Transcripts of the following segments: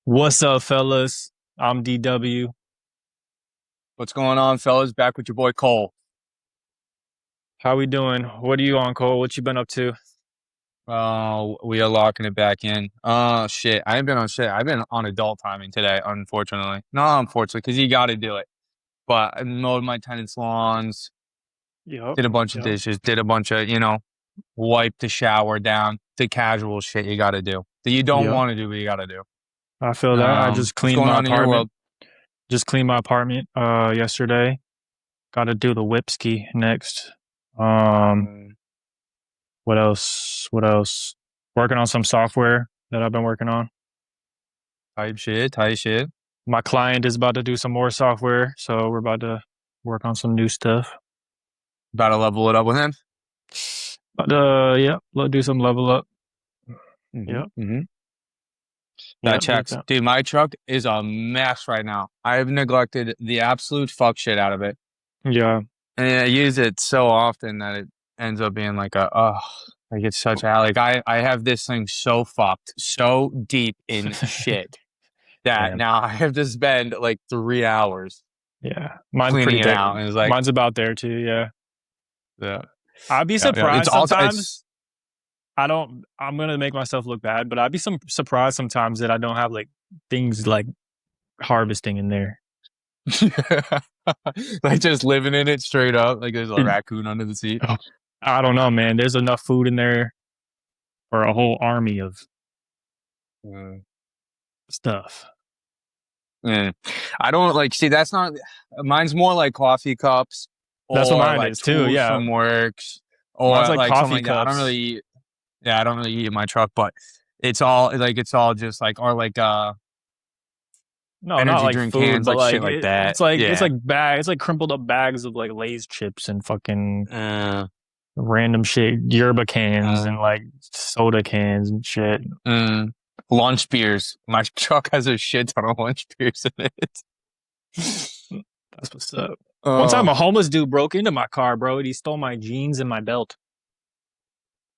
What's up, fellas? I'm DW. What's going on, fellas? Back with your boy Cole. How we doing? What are you on, Cole? What you been up to? We are locking it back in. Oh shit, I ain't been on shit. I've been on adult timing today, unfortunately. Not unfortunately, because you got to do it. But I mowed my tenant's lawns, Yep. did a bunch of Yep. dishes, did a bunch of wipe the shower down, the casual shit you got to do that you don't Yep. want to do, but you got to do. I feel that. I just What's cleaned going my on in your apartment. world? Just cleaned my apartment yesterday. Gotta do the whip ski next. Um, Uh, what else? What else? Working on some software that I've been working on. Type shit, type shit. My client is about to do some more software, so we're about to work on some new stuff. About to level it up with him. But yeah, let's do some level up. Yep. Mm-hmm. That Yep. Yep. checks. Yep. Dude, my truck is a mess right now. I've neglected the absolute fuck shit out of it. Yeah. And I use it so often that it ends up being like it's such a, like I have this thing so fucked, so deep in shit that Damn. now I have to spend like 3 hours Yeah, mine's cleaning pretty it dead. out. And it's like, Mine's about there too. Yeah, yeah, I'd be yeah. It's surprised also, sometimes. I don't. I'm gonna make myself look bad, but I'd be surprised sometimes that I don't have like things like harvesting in there. like just living in it straight up. Like there's a It- raccoon under the seat. I don't know, man. There's enough food in there for a whole army of Mm. stuff. Mm. I don't like see that's not mine's more like coffee cups That's what or mine like is too. tools Yeah, from works mine's or like like something coffee like that. I don't cups. really eat, yeah, I don't really eat in my truck, but it's all just like or like No, not energy like drink food, cans, but like shit like like that. it's Yeah. like it's like crumpled up bags of like Lay's chips and fucking Uh, random shit, yerba cans uh, and like soda cans and shit. mm. Lunch beers. My truck has a shit ton of lunch beers in it. That's what's up. One time, Oh, a homeless dude broke into my car, bro, and he stole my jeans and my belt.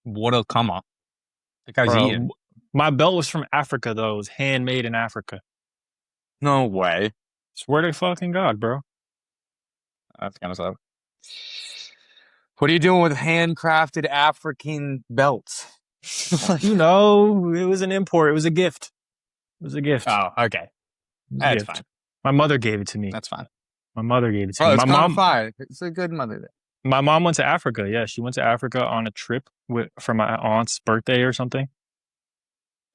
what'll come up? The guy's Bro, eating. my belt was from Africa, though. It was handmade in Africa. No way. Swear to fucking God, bro. That's kind of stuff. What are you doing with handcrafted African belts? You know, it was an import. It was a gift. It was a gift. Oh, okay. It was a That's fine. gift. My mother gave it to me. That's fine. My mother gave it to Oh, me. it's kind of fine. It's a good mother day. My mom went to Africa. Yeah, she went to Africa on a trip for my aunt's birthday or something.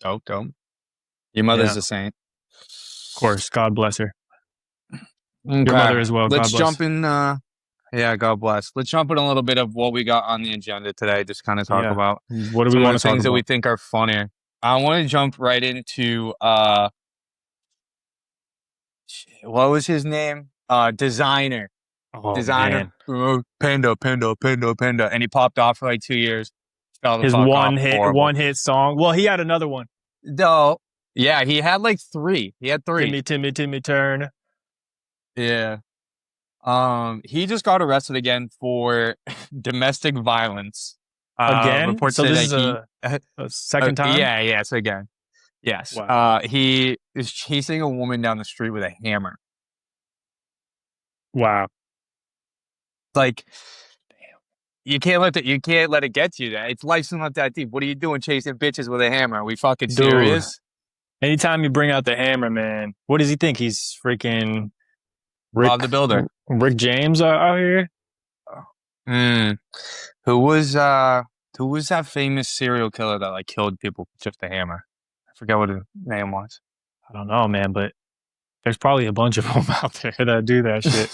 Dope, dope. Your Yeah, mother's a of saint. course. God bless her. Your Okay. mother as well. God Let's bless. jump in. Yeah, God bless. Let's jump in a little bit of what we got on the agenda today. Just kind of talk Yeah. about What do we some of want the to talk things that we about? think are funnier. I want to jump right into what was his name? Designer. Oh Designer. man. Panda. And he popped off for like 2 years. Fell the His fuck off. Horrible. one hit song. Well, he had another one. No. Yeah, he had like three. He had three. Timmy Turn. Yeah. He just got arrested again for domestic violence. Again? Reports So say this that is a second time? yeah, yes, again. Yes. Wow. He is chasing a woman down the street with a hammer. Wow. Like, you can't let it get to you that. It's life's not that deep. What are you doing chasing bitches with a hammer? Are we fucking Dude. serious? Anytime you bring out the hammer, man, what does he think? He's freaking Bob Rick the Builder. Rick James out here? Mm. Who was who was that famous serial killer that like killed people with just a hammer? I forget what his name was. I don't know, man, but there's probably a bunch of them out there that do that shit.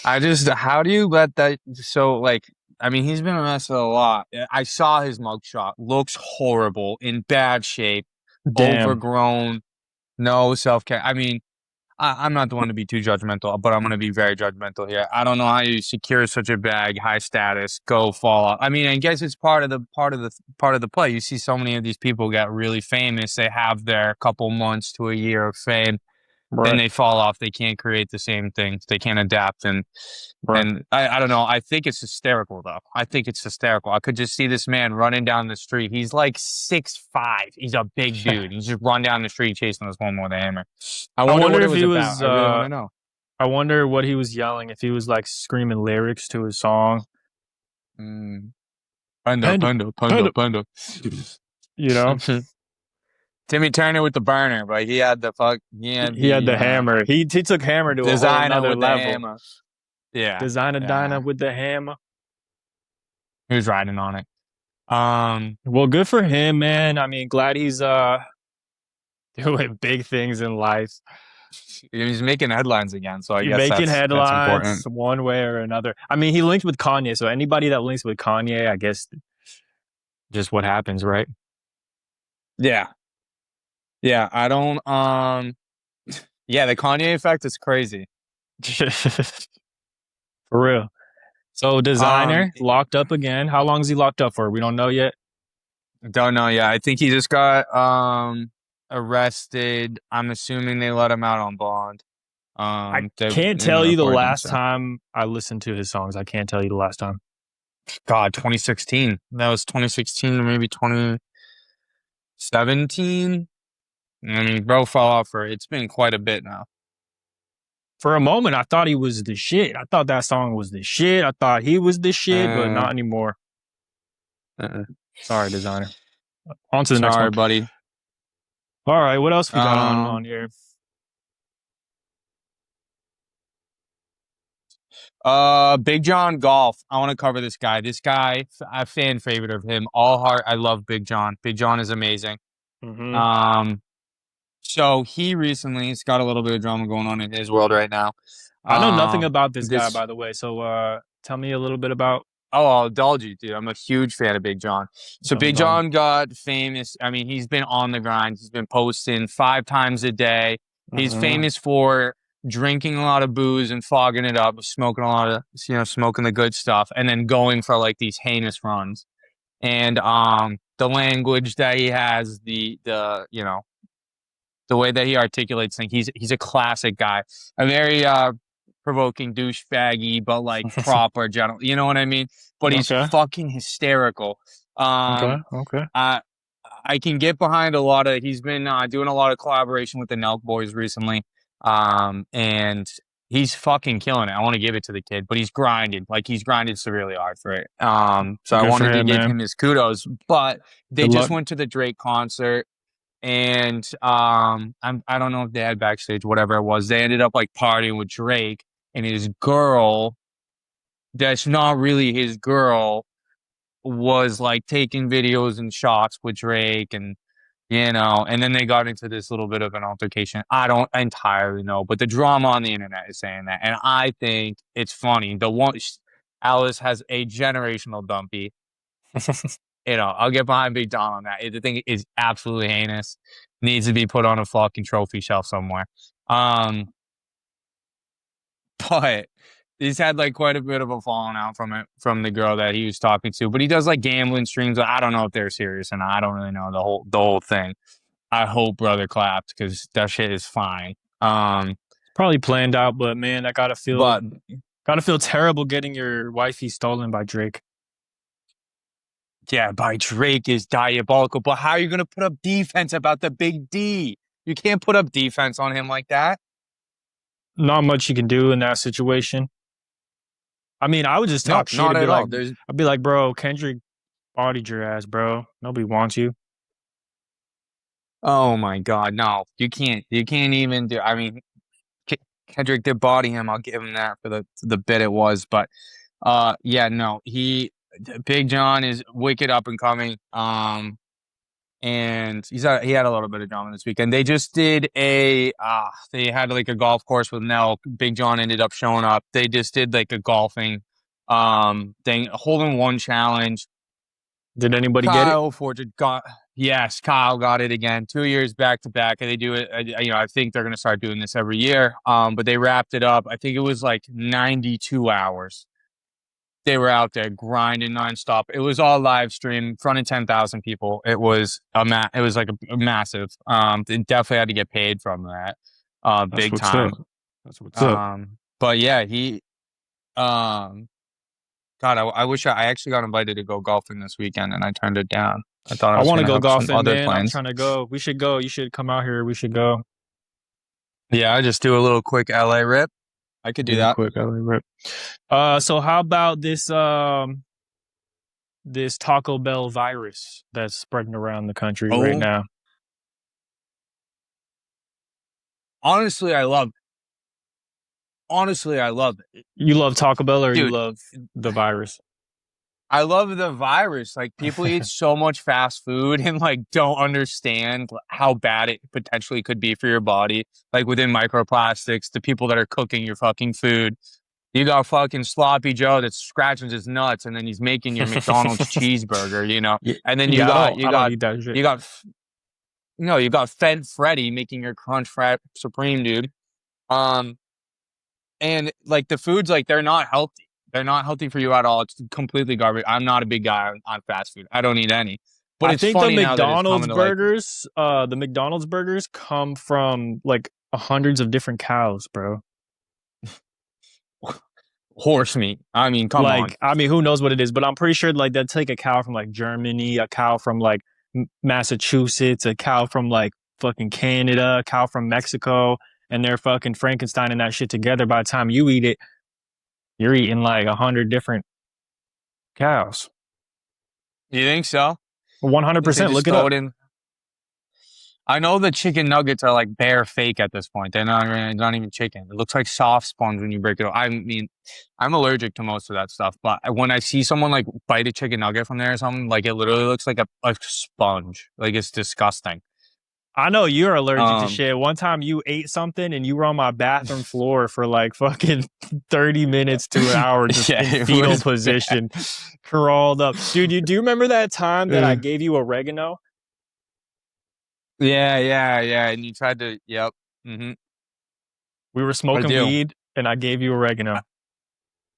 I just, how do you let that? So, like, I mean, he's been arrested a lot. I saw his mugshot. Looks horrible, in bad shape, Damn. overgrown, no self-care. I mean, I'm not the one to be too judgmental, but I'm going to be very judgmental here. I don't know how you secure such a bag, high status, go fall off. I mean, I guess it's part of the play. You see so many of these people get really famous. They have their couple months to a year of fame. then Right. they fall off. They can't create the same things. They can't adapt. Right. And I don't know. I think it's hysterical though. I think it's hysterical. I could just see this man running down the street. He's like 6'5". He's a big dude. He's just run down the street chasing this woman with a hammer. I I wonder wonder what it if was he about. was I really want to know. I wonder what he was yelling, if he was like screaming lyrics to his song. Mm. Panda, Panda, panda, panda, panda, panda. you know? Timmy Turner with the burner, but he had the fuck. He had He had the the hammer. He took hammer to a whole designer nother with the level. hammer. Yeah, Designer Dinah yeah. with the hammer. He was riding on it. Well, good for him, man. I mean, glad he's doing big things in life. He's making headlines again, so I You're guess making that's headlines important. one way or another. I mean, he linked with Kanye, so anybody that links with Kanye, I guess just what happens, right? Yeah, yeah. I don't. Yeah, the Kanye effect is crazy. For real. So Um, designer locked up again. How long is he locked up for? We don't know yet. don't know. Yeah, I think he just got arrested. I'm assuming they let him out on bond. I They, can't tell you the according to him, last so. time I listened to his songs. I can't tell you the last time. God, 2016. That was 2016 or maybe 2017. I mean, bro fell off for it's been quite a bit now. For a moment, I thought he was the shit. I thought that song was the shit. I thought he was the shit, but Uh, not anymore. uh Sorry, designer. On to the next one. Sorry, buddy. All right, what else we got on Um, here? Big John Golf. I want to cover this guy. This guy, a fan favorite of him. All heart. I love Big John. Big John is amazing. Hmm. Um, so he recently, it's got a little bit of drama going on in his world right now. I know nothing about this guy, This by the way. So tell me a little bit about Oh, I'll indulge you, dude. I'm a huge fan of Big John. So John Big Don. John got famous. I mean, he's been on the grind. He's been posting 5 times a day. He's Hmm. famous for drinking a lot of booze and fogging it up, smoking a lot of, smoking the good stuff, and then going for like these heinous runs. And the language that he has, the way that he articulates things, he's a classic guy. A very provoking douchebaggy, but like proper gentle. You know what I mean? But he's Okay. fucking hysterical. Okay. Um, Okay. I I can get behind a lot of. He's been doing a lot of collaboration with the Nelk Boys recently. And he's fucking killing it. I want to give it to the kid, but he's grinded severely hard for it. So I Good for wanted to him, give man. him his kudos. But they Good just luck. went to the Drake concert and I don't know if they had backstage, whatever it was. They ended up like partying with Drake and his girl. That's not really his girl. Was like taking videos and shots with Drake, and and then they got into this little bit of an altercation. I don't entirely know, but the drama on the internet is saying that, and I think it's funny. The one Alice has a generational dumpy. I'll get behind Big Don on that. The thing is absolutely heinous. Needs to be put on a fucking trophy shelf somewhere. Um, but he's had like quite a bit of a falling out from the girl that he was talking to. But he does like gambling streams. I don't know if they're serious and I don't really know the whole thing. I hope brother clapped because that shit is fine. Probably planned out, but man, I But gotta feel terrible getting your wifey stolen by Drake. yeah, by Drake is diabolical. But how are you gonna put up defense about the big D? You can't put up defense on him like that. Not much you can do in that situation. I mean, I would just No, talk shit not and be at like, all. There's I'd be like, bro, Kendrick bodied your ass, bro. Nobody wants you. Oh my God, no, you can't. You can't even do. I mean, Kendrick did body him. I'll give him that for the bit it was. But yeah, no, Big John is wicked up and coming. And he had a little bit of drama this weekend. They just did they had like a golf course with Nell. Big John ended up showing up. They just did like a golfing thing, a hole in one challenge. Did anybody get it? Kyle Fortune got Yes, Kyle got it again, 2 years back to back, and they do it. I think they're gonna start doing this every year. But they wrapped it up. I think it was like 92 hours. They were out there grinding nonstop. It was all live stream in front of 10,000 people. It was it was like a massive. They definitely had to get paid from that. That's big what's up. time. That's what's up. But yeah, um, God, I wish I actually got invited to go golfing this weekend and I turned it down. I thought I I was want to gonna go have some golfing, other man. I'm plans. trying to go. We should go. You should come out here. We should go. Yeah, I just do a little quick LA rip. I could do Do a that. quick LA rip. So how about this Taco Bell virus that's spreading around the country right Oh, now? honestly, I love. Honestly, I love it, You love Taco Bell or you dude. love the virus? I love the virus. Like people eat so much fast food and like don't understand how bad it potentially could be for your body. Like within microplastics, the people that are cooking your fucking food. You got fucking sloppy Joe that's scratching his nuts, and then he's making your McDonald's cheeseburger, Yeah, and then you yeah. got I don't eat that shit. you got you got Fed Freddy making your Crunch Fat Supreme, dude. Um, and like the foods, like they're not healthy. They're not healthy for you at all. It's completely garbage. I'm not a big guy on fast food. I don't eat any. But I it's think funny now that it's coming to like, The McDonald's burgers come from like hundreds of different cows, bro. horse meat. I mean, come on. Like, I mean, who knows what it is, but I'm pretty sure like they'll take a cow from like Germany, a cow from like Massachusetts, a cow from like fucking Canada, a cow from Mexico, and they're fucking Frankensteining that shit together. By the time you eat it, you're eating like 100 different cows. You think so? Think they 100%. just Look it throw up. it in? I know the chicken nuggets are like bare fake at this point. They're not even chicken. It looks like soft sponge when you break it up. I mean, I'm allergic to most of that stuff, but when I see someone like bite a chicken nugget from there or something, like it literally looks like a sponge. Like it's disgusting. I know you're allergic to Um, shit. One time you ate something and you were on my bathroom floor for like fucking 30 minutes to an hour just yeah, in it fetal was bad. position, crawled up. Dude, you do you remember that time that I Uh, gave you oregano? yeah. And you tried to, yep. hmm We were I smoking do. weed and I gave you I, oregano.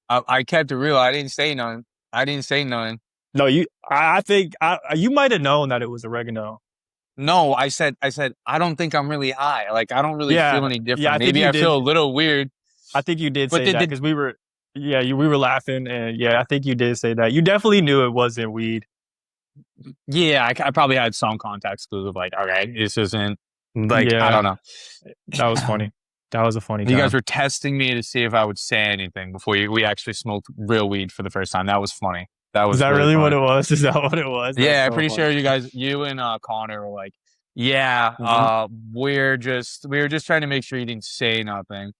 I kept it real. I didn't say nothing. I didn't say nothing. No, I think you might have known that it was oregano. No, I said, I don't think I'm really high. Like, I don't really feel Yeah. any Yeah, different. I think Maybe you I feel a did. little weird, I think you did but say that because we were laughing and yeah, I think you did say that. You definitely knew it wasn't weed. yeah, I probably had some context clues of like, okay, this isn't like, I Yeah, don't know. that was funny. That was a funny You guys time. were testing me to see if I would say anything before we actually smoked real weed for the first time. That was funny. That Is was that really really what funny. it was? Is that what it was? That's Yeah, I'm so pretty funny. sure you and Connor were like, yeah, Mhm. we were just trying to make sure you didn't say nothing.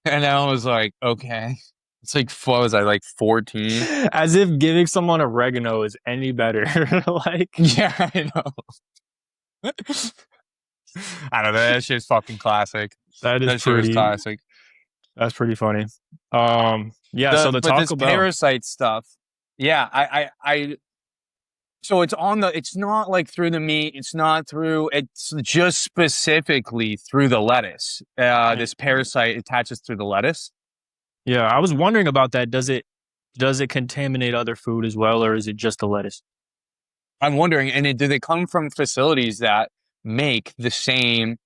And I was like, okay. It's like, what was I, like 14? As if giving someone oregano is any better. Like Yeah, I know. I don't know. That shit's fucking classic. that is That shit was pretty classic. that's pretty funny. Yeah, so the But this Taco Bell. parasite stuff, yeah, so it's not like through the meat. It's not through, it's just specifically through the lettuce. This parasite attaches through the lettuce. Yeah, I was wondering about that. Does it contaminate other food as well, or is it just the lettuce? I'm wondering, and do they come from facilities that make the same,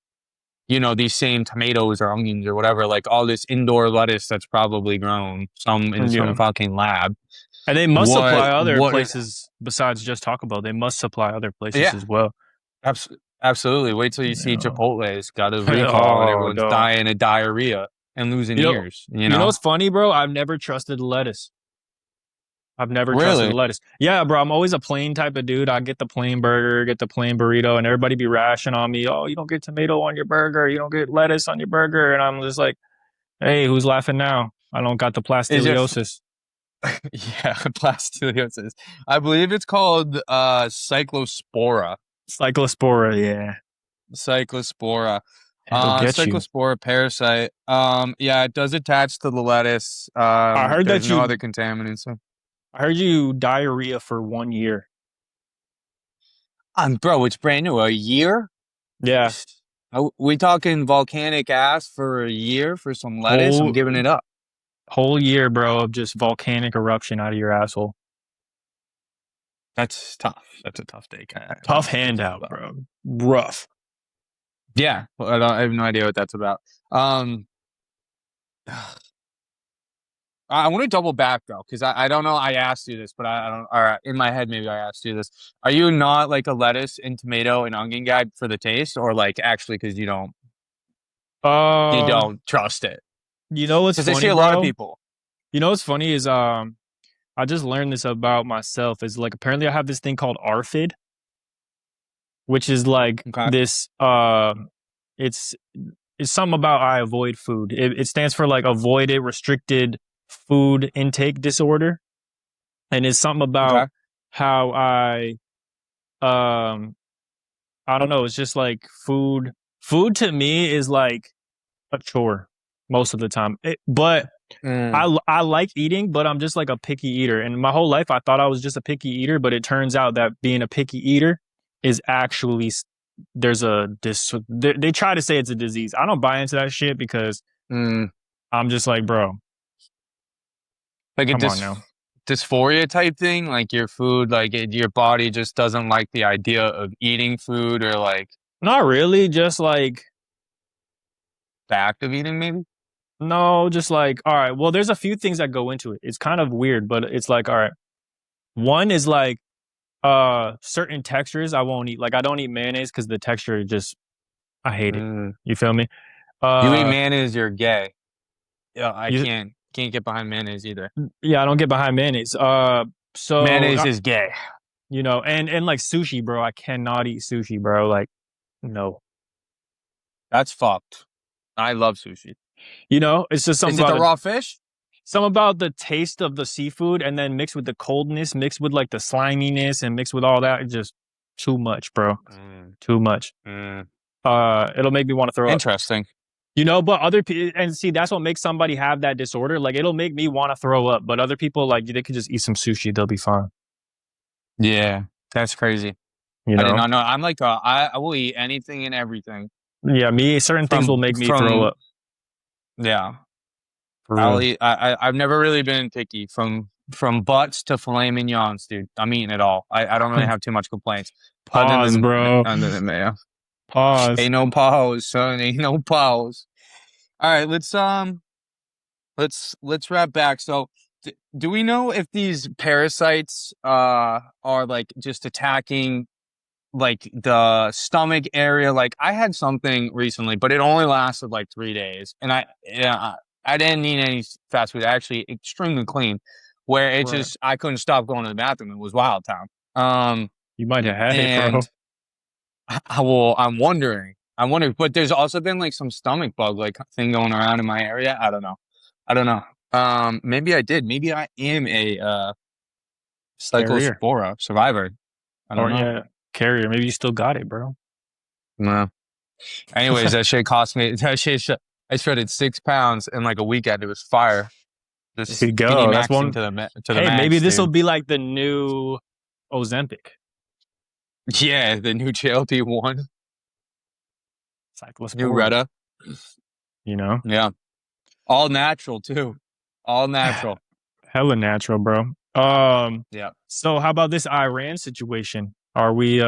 these same tomatoes or onions or whatever, like all this indoor lettuce that's probably grown some in some Yeah. fucking lab. And they must supply other What? places besides just Taco Bell. They must supply other places Yeah, as well. absolutely. Wait till you see Yeah. Chipotle's got a recall and Oh everyone's no. dying of diarrhea and losing You know, ears. you know what's funny, bro? I've never trusted lettuce. I've never trusted Really? lettuce. Yeah, bro. I'm always a plain type of dude. I get the plain burger, get the plain burrito, and everybody be rashing on me. Oh, you don't get tomato on your burger. You don't get lettuce on your burger. And I'm just like, hey, who's laughing now? I don't got the Is it? plastiliosis. Yeah, plastidiosis. I believe it's called Cyclospora. Cyclospora, yeah. Cyclospora. It'll get you. Cyclospora parasite. Yeah, it does attach to the lettuce. I heard There's that no you other contaminants. I heard you diarrhea for 1 year. Bro, it's brand new. A year? Yeah. We talking volcanic ass for a year for some lettuce? I'm Whole giving it up. whole year, bro, of just volcanic eruption out of your asshole. That's tough. That's a tough day. Tough handout, bro. Rough. Yeah, well, I have no idea what that's about. Um, I want to double back though, because I don't know. I asked you this, but I don't. All right, in my head, maybe I asked you this. Are you not like a lettuce and tomato and onion guy for the taste, or like actually because you Um, don't trust it? you know what's Because I see funny, a lot of bro? people. You know what's funny is I just learned this about myself. Is like apparently I have this thing called ARFID, which is like Okay. this it's it's something about I avoid food. It stands for like avoided restricted food intake disorder, and it's something about Okay. how um I don't know. It's just like food. Food to me is like a chore most of the time. But Mm, I like eating, but I'm just like a picky eater. And my whole life I thought I was just a picky eater, but it turns out that being a picky eater is actually there's a they try to say it's a disease. I don't buy into that shit because mm. I'm just like, bro, Like a come on now. dysphoria type thing, like your food, like your body just doesn't like the idea of eating food or like Not really, just like the act of eating, maybe. no, just like all right, well there's a few things that go into it. It's kind of weird, but it's like all right. One is like certain textures I won't eat. Like I don't eat mayonnaise because the texture just I hate it. Mm. You feel me? You eat Uh mayonnaise, you're gay. Yeah, I you can't get behind mayonnaise either. yeah, I don't get behind mayonnaise. So Mayonnaise is gay. you know, and like sushi, bro. I cannot eat sushi, bro. Like no. That's fucked. I love sushi. You know, it's just Is it the raw fish? something about the taste of the seafood and then mixed with the coldness, mixed with like the sliminess and mixed with all that, it's just too much, bro. Mm, Too much. mm. It'll make me want to throw up. Interesting. You know, but other people, and see, that's what makes somebody have that disorder. Like, it'll make me want to throw up, but other people, like, they could just eat some sushi, they'll be fine. Yeah, that's crazy. You I did know? not know. I'm like, I will eat anything and everything Yeah, me, certain things will make me throw from up yeah. for I'll real. eat. I've never really been picky from butts to filet mignons, dude. I'm eating it all. I don't really have too much complaints Pause, bro. other than mayo. Pause. Ain't no pause, son. Ain't no pause. All right, let's wrap back. So, do we know if these parasites are like just attacking like the stomach area? Like I had something recently, but it only lasted like 3 days, and I didn't need any fast food. Actually, extremely clean, where it Right. just I couldn't stop going to the bathroom. It was wild town. You might have had it, bro. And I'm wondering, but there's also been like some stomach bug like thing going around in my area. I don't know. Maybe I did. Maybe I am a Carrier. Cyclospora survivor. I don't Or, know. yeah, carrier. Maybe you still got it, bro. No. Anyways, that shit cost me. I shredded 6 pounds in like a weekend. It was fire. There Just you skinny go. That's maxing one. to the Hey, maybe max, this will dude. be like the new Ozempic, Yeah, the new GLP-1, new Cyclospora, Retta. you know? Yeah, all natural too. All natural. Hella natural, bro. Yeah. So how about this Iran situation? Are we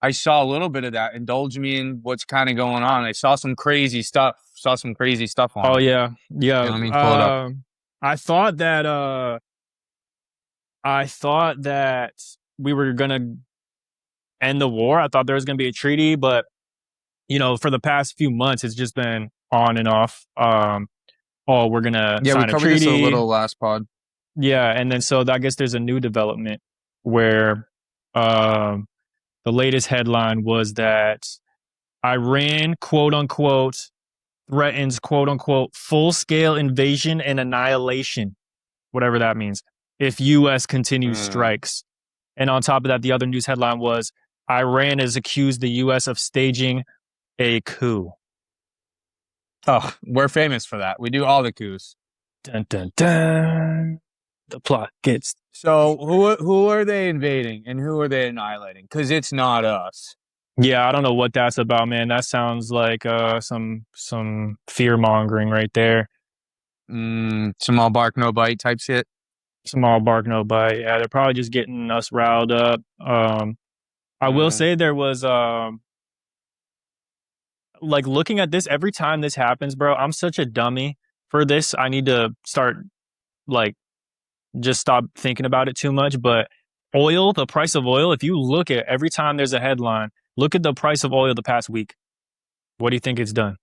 I saw a little bit of that. Indulge me in what's kind of going on. I saw some crazy stuff. Saw some crazy stuff on Oh it. yeah. Yeah, Yeah. let me pull it up. I thought that I thought that we were gonna end the war. I thought there was gonna be a treaty, but you know, for the past few months it's just been on and off. Oh, we're gonna Yeah, we sign a covered this a treaty. little last pod. Yeah, and then so I guess there's a new development where um the latest headline was that Iran, quote unquote, threatens, quote unquote, full scale invasion and annihilation, whatever that means, if US continues Mm. strikes. And on top of that, the other news headline was Iran has accused the US of staging a coup. Oh, we're famous for that. We do all the coups. Dun, dun, dun. The plot gets. So who are they invading and who are they annihilating? Because it's not us. Yeah, I don't know what that's about, man. That sounds like some fear mongering right there. Small bark, no bite type shit. Small bark, no bite. Yeah, they're probably just getting us riled up. I will say there was like looking at this every time this happens, bro. I'm such a dummy for this. I need to start like just stop thinking about it too much. But oil, the price of oil, if you look at every time there's a headline, look at the price of oil the past week. What do you think it's done?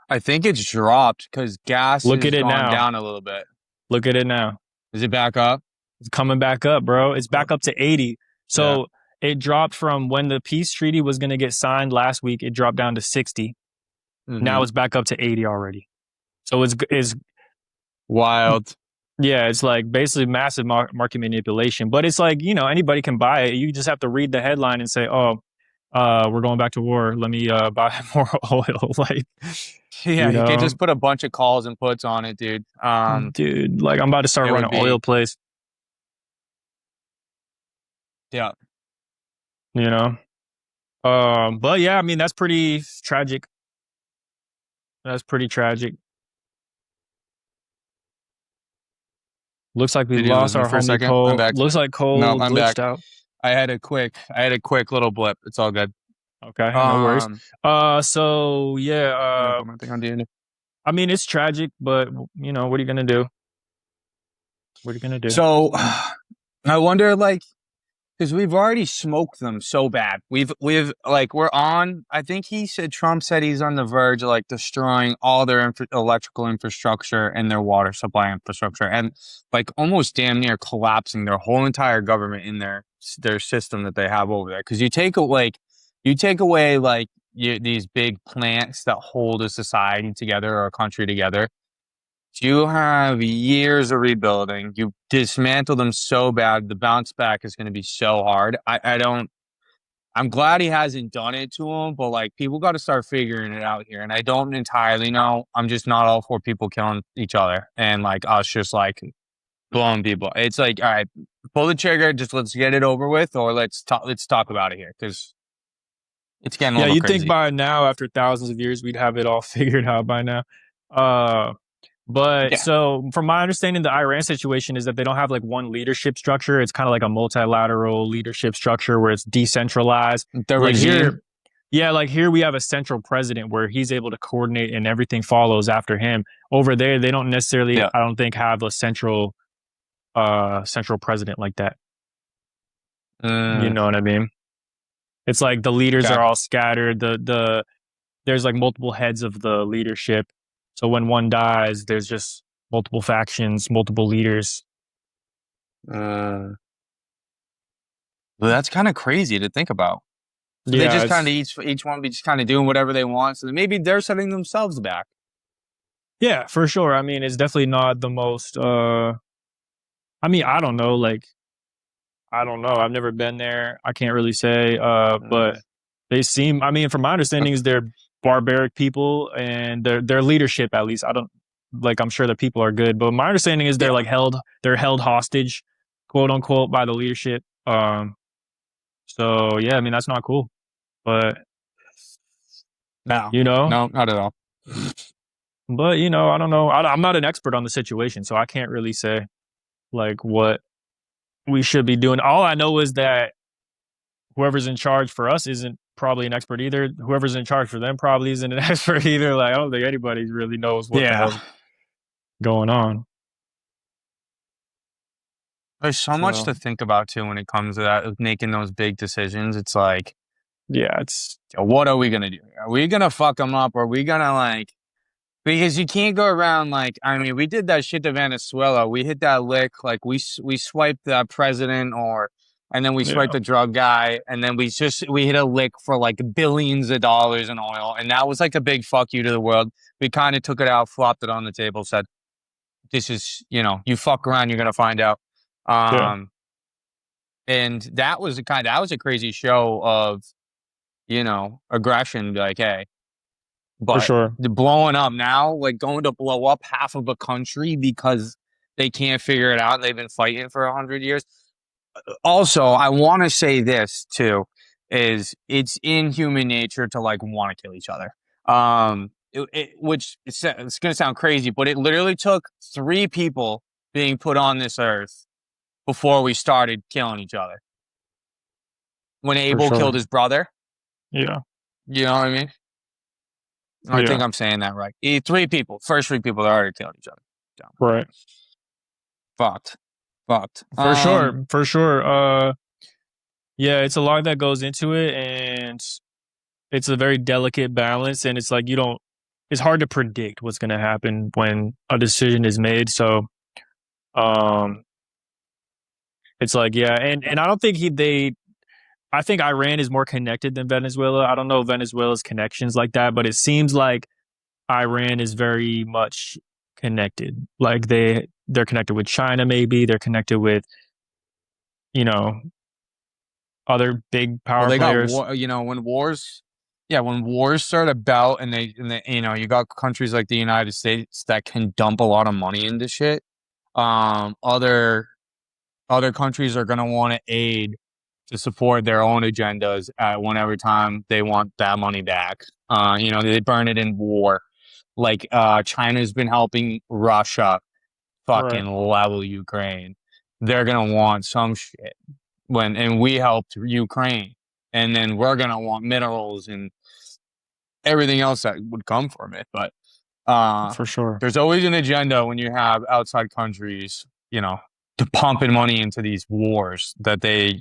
I think it's dropped because gas Look has at it gone now. down a little bit. Look at it now. Is it back up? It's coming back up, bro. It's back up to 80. Yeah. So it dropped from when the peace treaty was going to get signed last week, it dropped down to 60. Now Mm-hmm. it's back up to 80 already. So it's Wild. yeah, it's like basically massive market manipulation. But it's like, anybody can buy it. You just have to read the headline and say, "Oh, we're going back to war. Let me buy more oil." Like, Yeah, you you can know, just put a bunch of calls and puts on it, dude. dude, like I'm about to start It running would an oil be, place, yeah. you know. But yeah, I mean that's pretty tragic. That's pretty tragic. Looks like we Did you lose lost me our for a homie second? I'm Cole. back. Looks like No, Cole I'm glitched back. out. I had a quick little blip. It's all good. Okay, no worries. Um, So yeah, I'm gonna put my thing on the end. I mean it's tragic, but what are you gonna do? What are you gonna do? So I wonder, like, because we've already smoked them so bad. We've like we're on. I think Trump said he's on the verge of like destroying all their electrical infrastructure and their water supply infrastructure, and like almost damn near collapsing their whole entire government in their system that they have over there. Because you take away like these big plants that hold a society together or a country together. You have years of rebuilding. You dismantle them so bad, the bounce back is going to be so hard. I don't. I'm glad he hasn't done it to him, but like people got to start figuring it out here. And I don't entirely know. I'm just not all for people killing each other and like us just like blowing people. It's like, all right, pull the trigger. Just let's get it over with, or let's talk about it here because it's getting a Yeah, little you'd think crazy. by now, after thousands of years, we'd have it all figured out by now. Uh, but Yeah, so from my understanding, the Iran situation is that they don't have like one leadership structure. It's kind of like a multilateral leadership structure where it's decentralized. the Like regime. here, yeah, like here we have a central president where he's able to coordinate and everything follows after him. Over there, they don't necessarily, Yeah. I don't think, have a central president like that. You Mm, know what I mean? It's like the leaders okay. are all scattered. There's like multiple heads of the leadership. So when one dies, there's just multiple factions, multiple leaders. Uh, well, that's kind of crazy to think about. So they Yeah, just kind of it's each one be just kind of doing whatever they want. So maybe they're setting themselves back. yeah, for sure. I mean, it's definitely not the most I mean, I don't know, like I don't know. I've never been there. I can't really say but Mm, they seem I mean, from my understanding is they're barbaric people and their leadership at least. I don't like I'm sure the people are good, but my understanding is yeah. they're held hostage, quote unquote, by the leadership. So yeah, I mean that's not cool. But No, you know, no, not at all. I don't know. I'm not an expert on the situation, so I can't really say like what we should be doing. All I know is that whoever's in charge for us isn't probably an expert either. Whoever's in charge for them probably isn't an expert either. Like I don't think anybody really knows what the Yeah. hell's going on. There's so much So to think about too when it comes to that, of making those big decisions. It's like, yeah, it's what are we gonna do? Are we gonna fuck them up? Are we gonna like? Because you can't go around like, I mean, we did that shit to Venezuela. We hit that lick, like we swiped that president, and then we swiped yeah, the drug guy, and then we hit a lick for like billions of dollars in oil, and that was like a big fuck you to the world. We kind of took it out, flopped it on the table, said, "This is, you fuck around, you're gonna find out." yeah, Um, and that was a crazy show of aggression. Like, hey. for But sure. the blowing up now, like going to blow up half of a country because they can't figure it out and they've been fighting for 100 years. Also, I want to say this too, is it's in human nature to like want to kill each other. Which it's going to sound crazy, but it literally took three people being put on this earth before we started killing each other. When For Abel killed sure. his brother, Yeah. you know what I mean? I think Yeah. I'm saying that right. Three people, first three people that already killed each other. So, Right. fucked, fucked. For sure. For sure. Yeah, it's a lot that goes into it, and it's a very delicate balance, and it's like you don't it's hard to predict what's going to happen when a decision is made. So, um it's like, yeah, and I don't think they I think Iran is more connected than Venezuela. I don't know Venezuela's connections like that, but it seems like Iran is very much connected. Like they're connected with China, maybe they're connected with, you know, other big Well, power they got players. war. When wars start about, and they, you got countries like the United States that can dump a lot of money into shit. Other countries are gonna want to aid to support their own agendas at whenever time they want that money back. They burn it in war. Like China's been helping Russia Right, fucking level Ukraine. They're gonna want some shit and we helped Ukraine, and then we're gonna want minerals and everything else that would come from it. But uh, for sure. there's always an agenda when you have outside countries, to pumping money into these wars that they,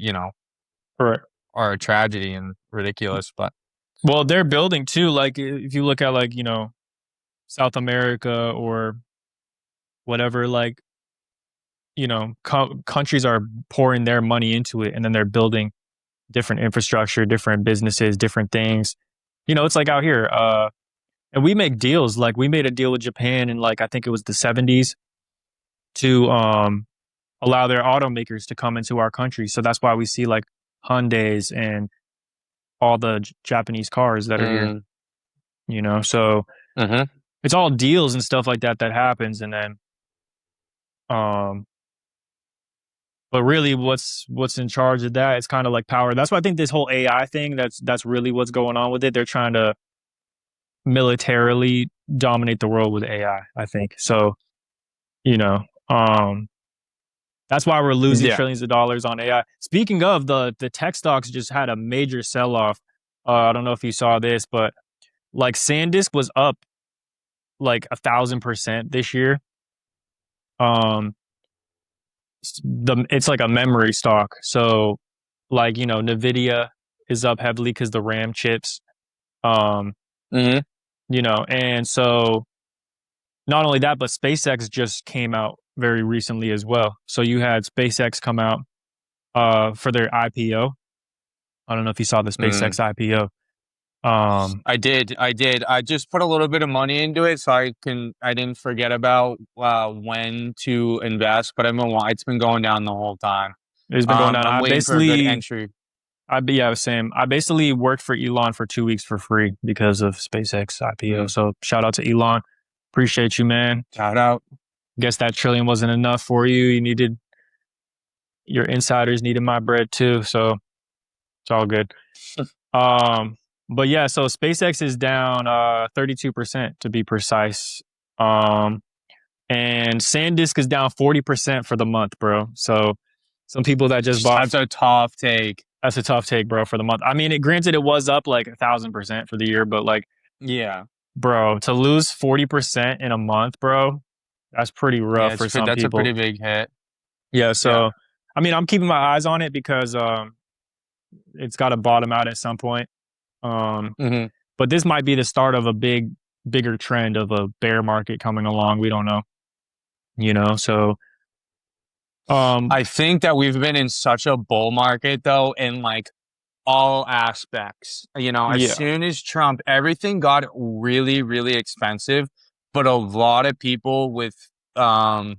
Right. are a tragedy and ridiculous. But Well, they're building too. Like if you look at like, South America or whatever, like, countries are pouring their money into it and then they're building different infrastructure, different businesses, different things. It's like out here. And we make deals. Like we made a deal with Japan in like I think it was the 70s to allow their automakers to come into our country. So that's why we see like Hyundais and all the Japanese cars that are here. mm, So mhm. it's all deals and stuff like that that happens, and then um, but really, what's in charge of that? It's kind of like power. That's why I think this whole AI thing. That's really what's going on with it. They're trying to militarily dominate the world with AI. I think so. You know, um, that's why we're losing Yeah. trillions of dollars on AI. Speaking of the tech stocks, just had a major sell off. I don't know if you saw this, but like SanDisk was up like 1,000% this year. Um, it's like a memory stock, so like Nvidia is up heavily because the RAM chips. Um, Hmm. and so not only that, but SpaceX just came out very recently as well. So you had SpaceX come out for their IPO. I don't know if you saw the Mm. SpaceX IPO. Um, I did. I did. I just put a little bit of money into it so I didn't forget about when to invest, but it's been going down the whole time. it's been going down. I'm I waiting for a good basically, entry. yeah, same. I basically worked for Elon for 2 weeks for free because of SpaceX IPO. Mm. So shout out to Elon. Appreciate you, man. Shout out. Guess that trillion wasn't enough for you. Your insiders needed my bread too. So it's all good. Um, but yeah, so SpaceX is down 32% to be precise. Um, and SanDisk is down 40% for the month, bro. So some people that just bought That's a tough take. that's a tough take, bro, for the month. I mean, granted it was up like 1,000% for the year, but like, Yeah. bro, to lose 40% in a month, bro, that's pretty rough Yeah, for some that's a people. pretty big hit. Yeah, Yeah. so I mean, I'm keeping my eyes on it because it's got to bottom out at some point. Um, Hmm. but this might be the start of a bigger trend of a bear market coming along. We don't know, So, um, I think that we've been in such a bull market though, in like all aspects. As yeah, soon as Trump, everything got really, really expensive, but a lot of people with um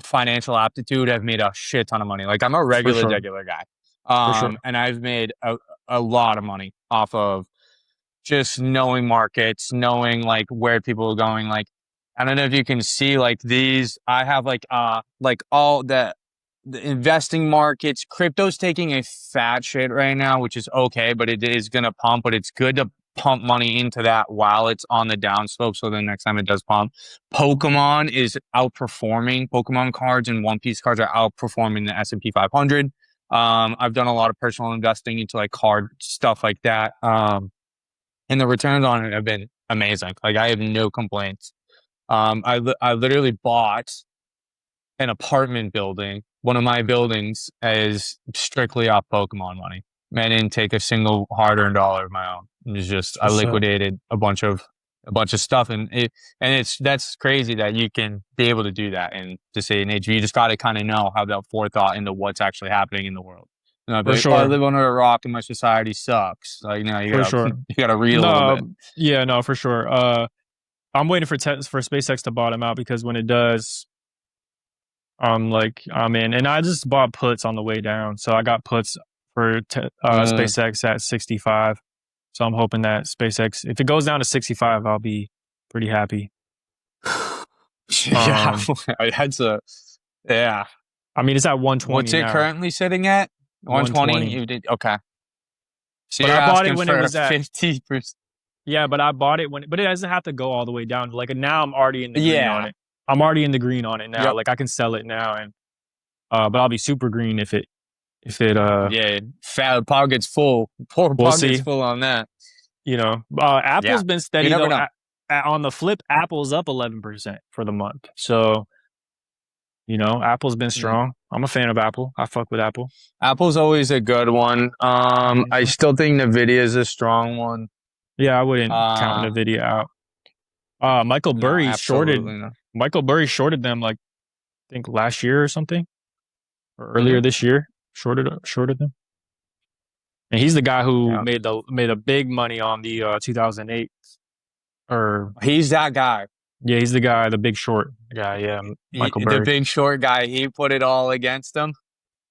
financial aptitude have made a shit ton of money. Like I'm a for sure, regular guy. for sure. And I've made a lot of money off of just knowing markets, knowing like where people are going. Like, I don't know if you can see like these. I have like all the investing markets. Crypto's taking a fat shit right now, which is okay, but it is gonna pump. But it's good to pump money into that while it's on the downslope. So the next time it does pump, Pokemon is outperforming. Pokemon cards and One Piece cards are outperforming the S&P 500. I've done a lot of personal investing into like card stuff like that. And the returns on it have been amazing. Like I have no complaints. I literally bought an apartment building. One of my buildings is strictly off Pokemon money. I didn't take a single hard-earned dollar of my own. It was just I What's up? liquidated a bunch of stuff, and that's crazy that you can be able to do that in this day and age. You just got to kind of know, have that forethought into what's actually happening in the world. You know, For like, oh, I sure. live under a rock and my society sucks. Like, you For gotta sure. you gotta read a little bit. No, yeah, no, for sure. I'm waiting for SpaceX to bottom out because when it does, I'm in, and I just bought puts on the way down, so I got puts for Uh, SpaceX at 65. So I'm hoping that SpaceX, if it goes down to 65, I'll be pretty happy. yeah, Um, that's a yeah. I mean, it's at What's 120 it now, currently sitting at? 120? 120. You did okay. So But you're I bought it asking when it for a was at 50%. yeah, but I bought it when, but it doesn't have to go all the way down. Like now, I'm already in the green on Yeah. it. I'm already in the green on it now. Yep. Like I can sell it now, and but I'll be super green if it Yeah. Fat pocket's full. Poor we'll pocket's see. full on that. Apple's Yeah. been You steady never though. know. On the flip, Apple's up 11% for the month. So Apple's been Mm. strong. I'm a fan of Apple. I fuck with Apple. Apple's always a good one. I Mhm. still think Nvidia is a strong one. Yeah, I wouldn't count Uh, Nvidia out. Michael no, Burry shorted absolutely not. Michael Burry shorted them like I think last year or something, or Hmm. earlier this year. Shorted them. And he's the guy who Yeah. made a big money on the 2008 or He's that guy. yeah, he's the guy, the big short guy. Yeah, Michael The Burry. big short guy. He put it all against him.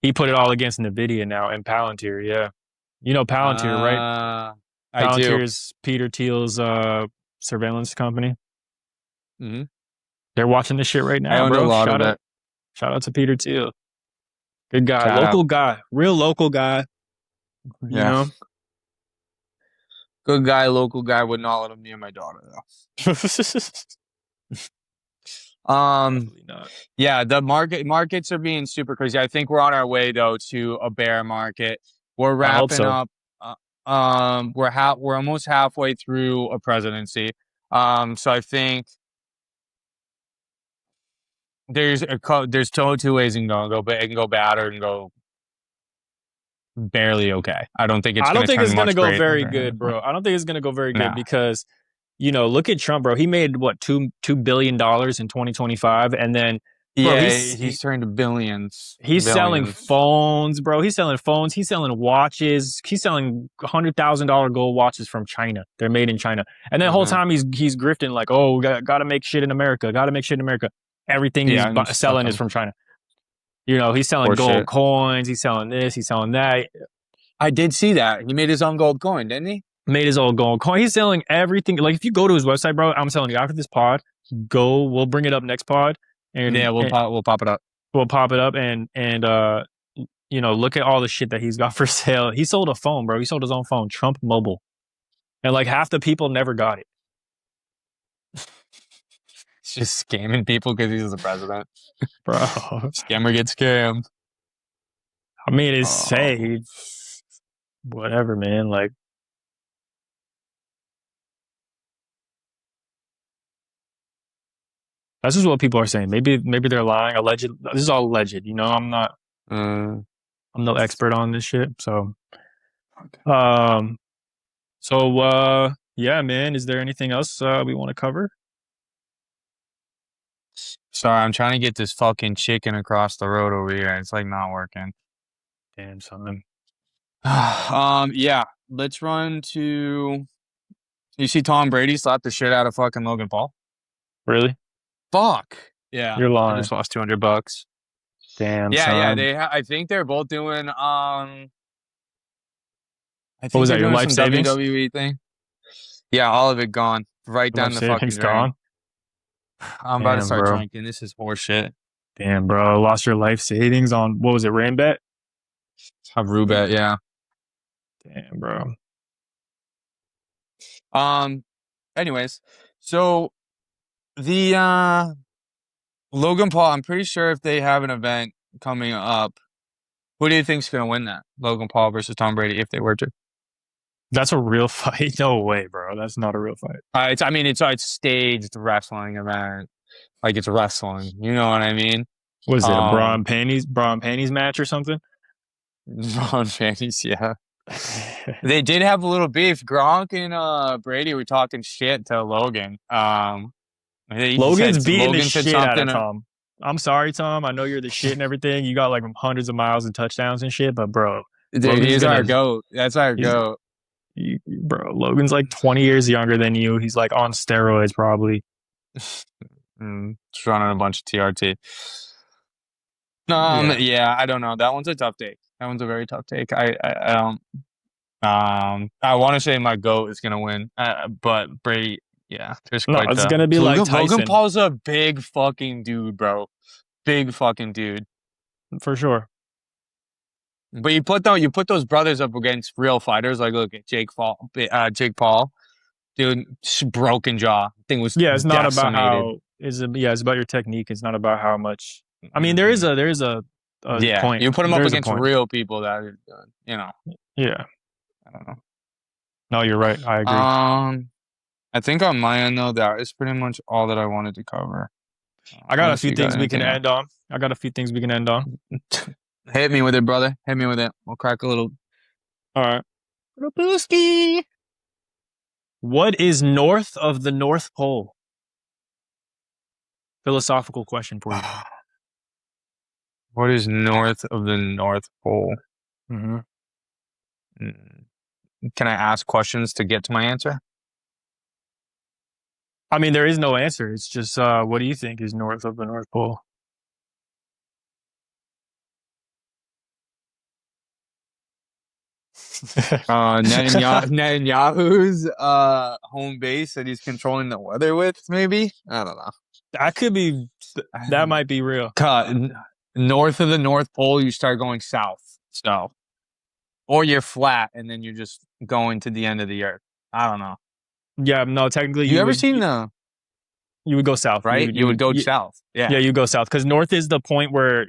He put it all against Nvidia now and Palantir. Yeah, you know Palantir, right? I do. Palantir is Peter Thiel's surveillance company. Hmm. They're watching this shit right I now, owned a bro. lot of it. Shout out to Peter Thiel. Good guy, Shout out. local guy, real local guy. You Yeah. know. Good guy, local guy would not let him near my daughter though. Definitely not. Yeah, the markets are being super crazy. I think we're on our way though to a bear market. We're I hope wrapping so. up. We're almost halfway through a presidency. So I think there's two ways it can go, but it can go bad or it can go barely okay. I don't think it's I going don't to think it's turn gonna much go great. very good, bro. I don't think it's gonna go very good Nah. because look at Trump, bro. He made what $2 billion in 2025, and then, bro, Yeah, he's turned to billions, he's selling billions. phones, bro. He's selling phones. He's selling watches. He's selling $100,000 gold watches from China. They're made in China, and then the whole Hmm. time he's grifting like, oh, got to make shit in America. Got to make shit in America. Everything he's Yeah, and it's selling is fucking from China. He's selling gold horseshit. coins. He's selling this. He's selling that. I did see that. He made his own gold coin, didn't he? Made his own gold coin. He's selling everything. Like if you go to his website, bro, I'm telling you, after this pod, go. We'll bring it up next pod, and, Yeah, and we'll pop it up. we'll pop it up and look at all the shit that he's got for sale. He sold a phone, bro. He sold his own phone, Trump Mobile, and like half the people never got it, He's just scamming people because he's the president. bro. Scammer gets scammed. I mean, it's Oh, hey, whatever, man. Like that's just what people are saying. Maybe they're lying. Alleged. This is all alleged. uh, I'm no expert on this shit. Um, yeah, man. Is there anything else we want to cover? sorry, I'm trying to get this fucking chicken across the road over here. It's like not working. Damn, son. Yeah. Let's run to. You see Tom Brady slap the shit out of fucking Logan Paul? Really? Fuck. Yeah. You're I lying. just lost $200. Damn, Yeah, yeah. son. I think they're both doing. I What think was they're that? Your doing life some savings? WWE thing. Yeah, all of it gone. Right Your life down the savings fucking drain. gone? I'm about to Damn, start bro. drinking. This is horseshit. Damn, bro. Lost your life savings on what was it? Rain bet? Have Rubet, yeah. Damn, bro. Anyways, so the Logan Paul, I'm pretty sure if they have an event coming up, who do you think's gonna win that? Logan Paul versus Tom Brady if they were to. That's a real fight. No way, bro. That's not a real fight. I mean, it's staged wrestling event, like it's wrestling. You know what I mean? Was it a Um, brawn panties match or something? Ron Fanny's, yeah. They did have a little beef. Gronk and Brady were talking shit to Logan. Logan's beating the Logan said shit out of something. Tom. I'm sorry, Tom. I know you're the shit and everything. You got like hundreds of miles and touchdowns and shit, but bro, Dude, Logan's he's gonna our goat. That's our he's goat. bro, Logan's like 20 years younger than you. He's like on steroids probably. Just running a bunch of TRT. Yeah. Yeah, I don't know. That one's a tough take. That one's a very tough take. I don't. I want to say my goat is gonna win, but Brady. Yeah, there's No, quite it's the gonna be like Logan Tyson Paul's a big fucking dude, bro. Big fucking dude. for sure. But you put those brothers up against real fighters. Like look at Jake Paul, dude, broken jaw. Thing was Yeah, it's not about decimated. how is it. Yeah, it's about your technique. It's not about how much. I mean, Mm-mm. there is a Yeah, point. you put him up There is a against point. real people that are, Yeah. I don't know. No, you're right. I agree. I think on my end though, that is pretty much all that I wanted to cover. I got a Unless few you got things we can anything else. end on. I got a few things we can end on. Hit me with it, brother. Hit me with it. We'll crack a little All right. boosty. What is north of the North Pole? Philosophical question for you. What is north of the North Pole? Mm-hmm. Mm. Can I ask questions to get to my answer? I mean, there is no answer. It's just, what do you think is north of the North Pole? Netanyahu's home base that he's controlling the weather with, maybe? I don't know. That could be. That might be real. North of the North Pole, you start going south. So, or you're flat and then you're just going to the end of the earth. I don't know. Yeah, no. Technically, You ever seen the you would go south, right? You would go south. Yeah, Yeah. you go south because north is the point where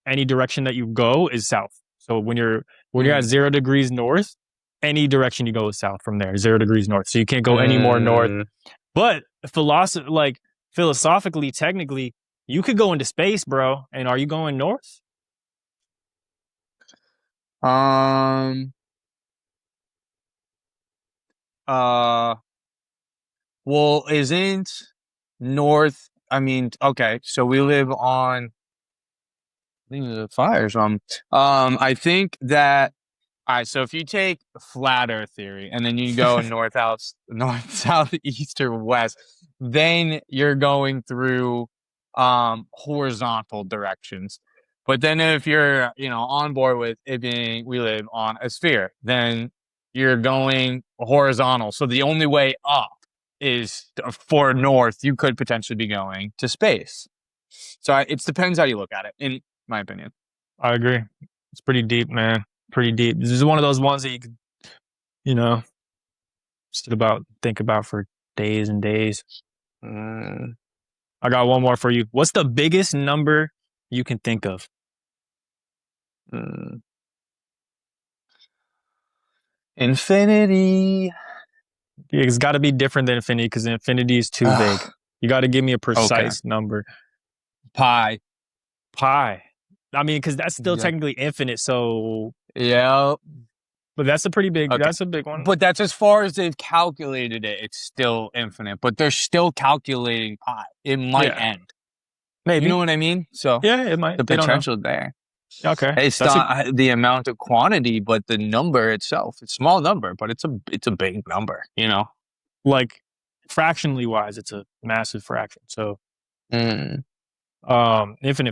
any direction that you go is south. So when you're at 0 degrees north, any direction you go is south from there. 0 degrees north, so you can't go any more north. But philosophically, technically, you could go into space, bro. And are you going north? Well, isn't north? I mean, okay, so we live on. I think the fires. I think that. All right, so if you take flat Earth theory and then you go north, south, east, or west, then you're going through horizontal directions. But then if you're, on board with it being we live on a sphere, then you're going horizontal. So the only way up is for north, you could potentially be going to space. So it depends how you look at it, in my opinion. I agree. It's pretty deep, man. Pretty deep. This is one of those ones that you could, think about for days and days. I got one more for you. What's the biggest number you can think of? Infinity. Yeah, it's got to be different than infinity because infinity is too vague. You got to give me a precise number. Pi. I mean, because that's still technically infinite. So yeah, but that's a pretty big. Okay. That's a big one. But that's as far as they've calculated it. It's still infinite, but they're still calculating pi. It might end. Maybe. You know what I mean? So yeah, it might. The potential there. Okay. It's not the amount of quantity, but the number itself. It's a small number, but it's a big number. Like fractionally wise, it's a massive fraction. So, infinite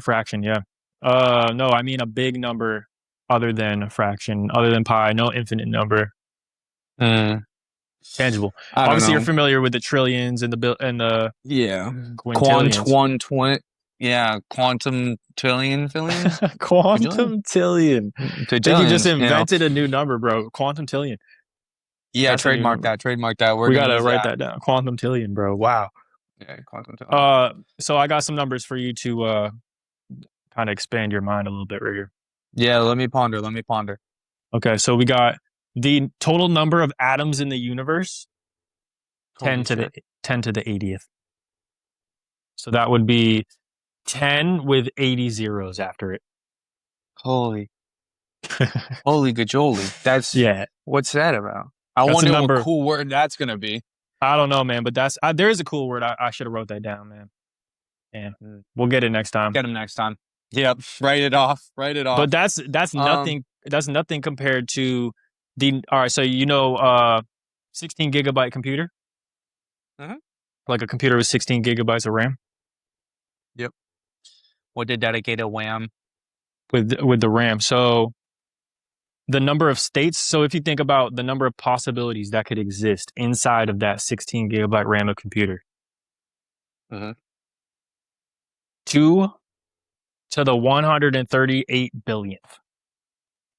fraction. Yeah. No, I mean a big number other than a fraction, other than pi. No infinite number. Tangible. Obviously, you're familiar with the trillions and the quintillions. Quantum trillion. Quantum tillion. I think you just invented a new number, bro. Quantum tillion. Yeah, That's a new trademark number. that. Trademark that. We're We gonna gotta use write that. that down. Quantum tillion, bro. Wow. Yeah, quantum telling. So I got some numbers for you to kind of expand your mind a little bit right here. Yeah, let me ponder. Let me ponder. Okay, so we got the total number of atoms in the universe, 10 Holy to the shit. 10 to the 80th. So that would be 10 with 80 zeros after it. Holy, holy gajoli. Yeah, What's that about? I that's a wonder what number. cool word that's gonna be. I don't know, man, but there is a cool word. I should have wrote that down, man. And Mm. we'll get it next time. Get him next time. Yep. Write it off. Write it But off. that's Um, nothing. That's nothing compared to the. All right, so 16 gigabyte computer, mhm. like a computer with 16 gigabytes of RAM. Yep. What did dedicated wham? With the RAM. So the number of states. So if you think about the number of possibilities that could exist inside of that 16 gigabyte RAM of computer, Mhm. 2 to the 138 billionth,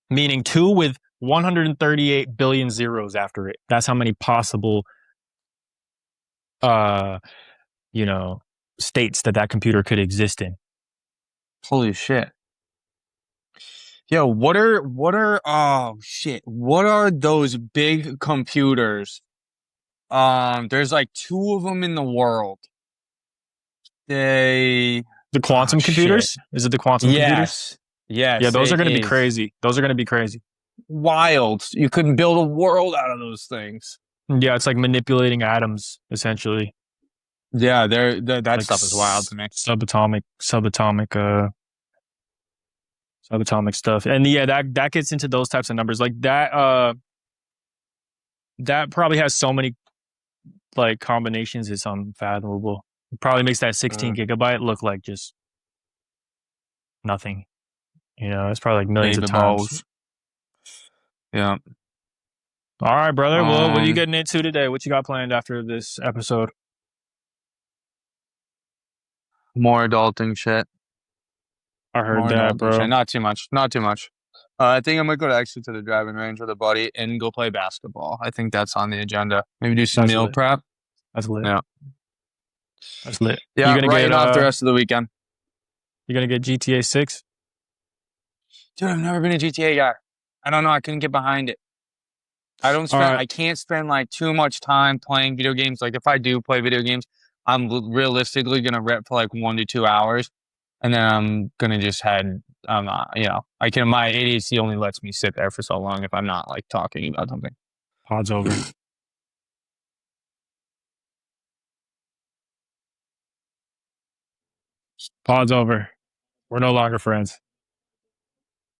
meaning 2 with 138 billion zeros after it. That's how many possible, uh, you know, states that computer could exist in. Holy shit. Yo, oh shit. What are those big computers? There's like two of them in the world. They, The oh quantum shit. computers? Is it the quantum computers? Yes. Yeah, Yes, those are it going to be is. crazy. Those are going to be crazy. Wild. You couldn't build a world out of those things. Yeah, it's like manipulating atoms essentially, Yeah, that like stuff is wild to me. subatomic stuff. And yeah, that gets into those types of numbers. Like that probably has so many like combinations, it's unfathomable. It probably makes that 16 gigabyte look like just nothing. It's probably like millions of Baby times. balls. Yeah. All right, brother. Well, what are you Um, getting into today? What you got planned after this episode? More adulting shit. I heard More that, adulting shit. bro. Not too much. Not too much. I think I'm gonna go to actually to the driving range with a buddy and go play basketball. I think that's on the agenda. Maybe do some That's meal lit. prep. That's lit. Yeah. That's lit. You Yeah, gonna get writing off the rest of the weekend. GTA 6? Dude, I've never been a GTA guy. I don't know. I couldn't get behind it. All right. I can't spend like too much time playing video games. Like if I do play video games, I'm realistically gonna rep for like 1 to 2 hours, and then I'm gonna just head. My ADHD only lets me sit there for so long if I'm not like talking about something. Pod's over. Pod's over. We're no longer friends.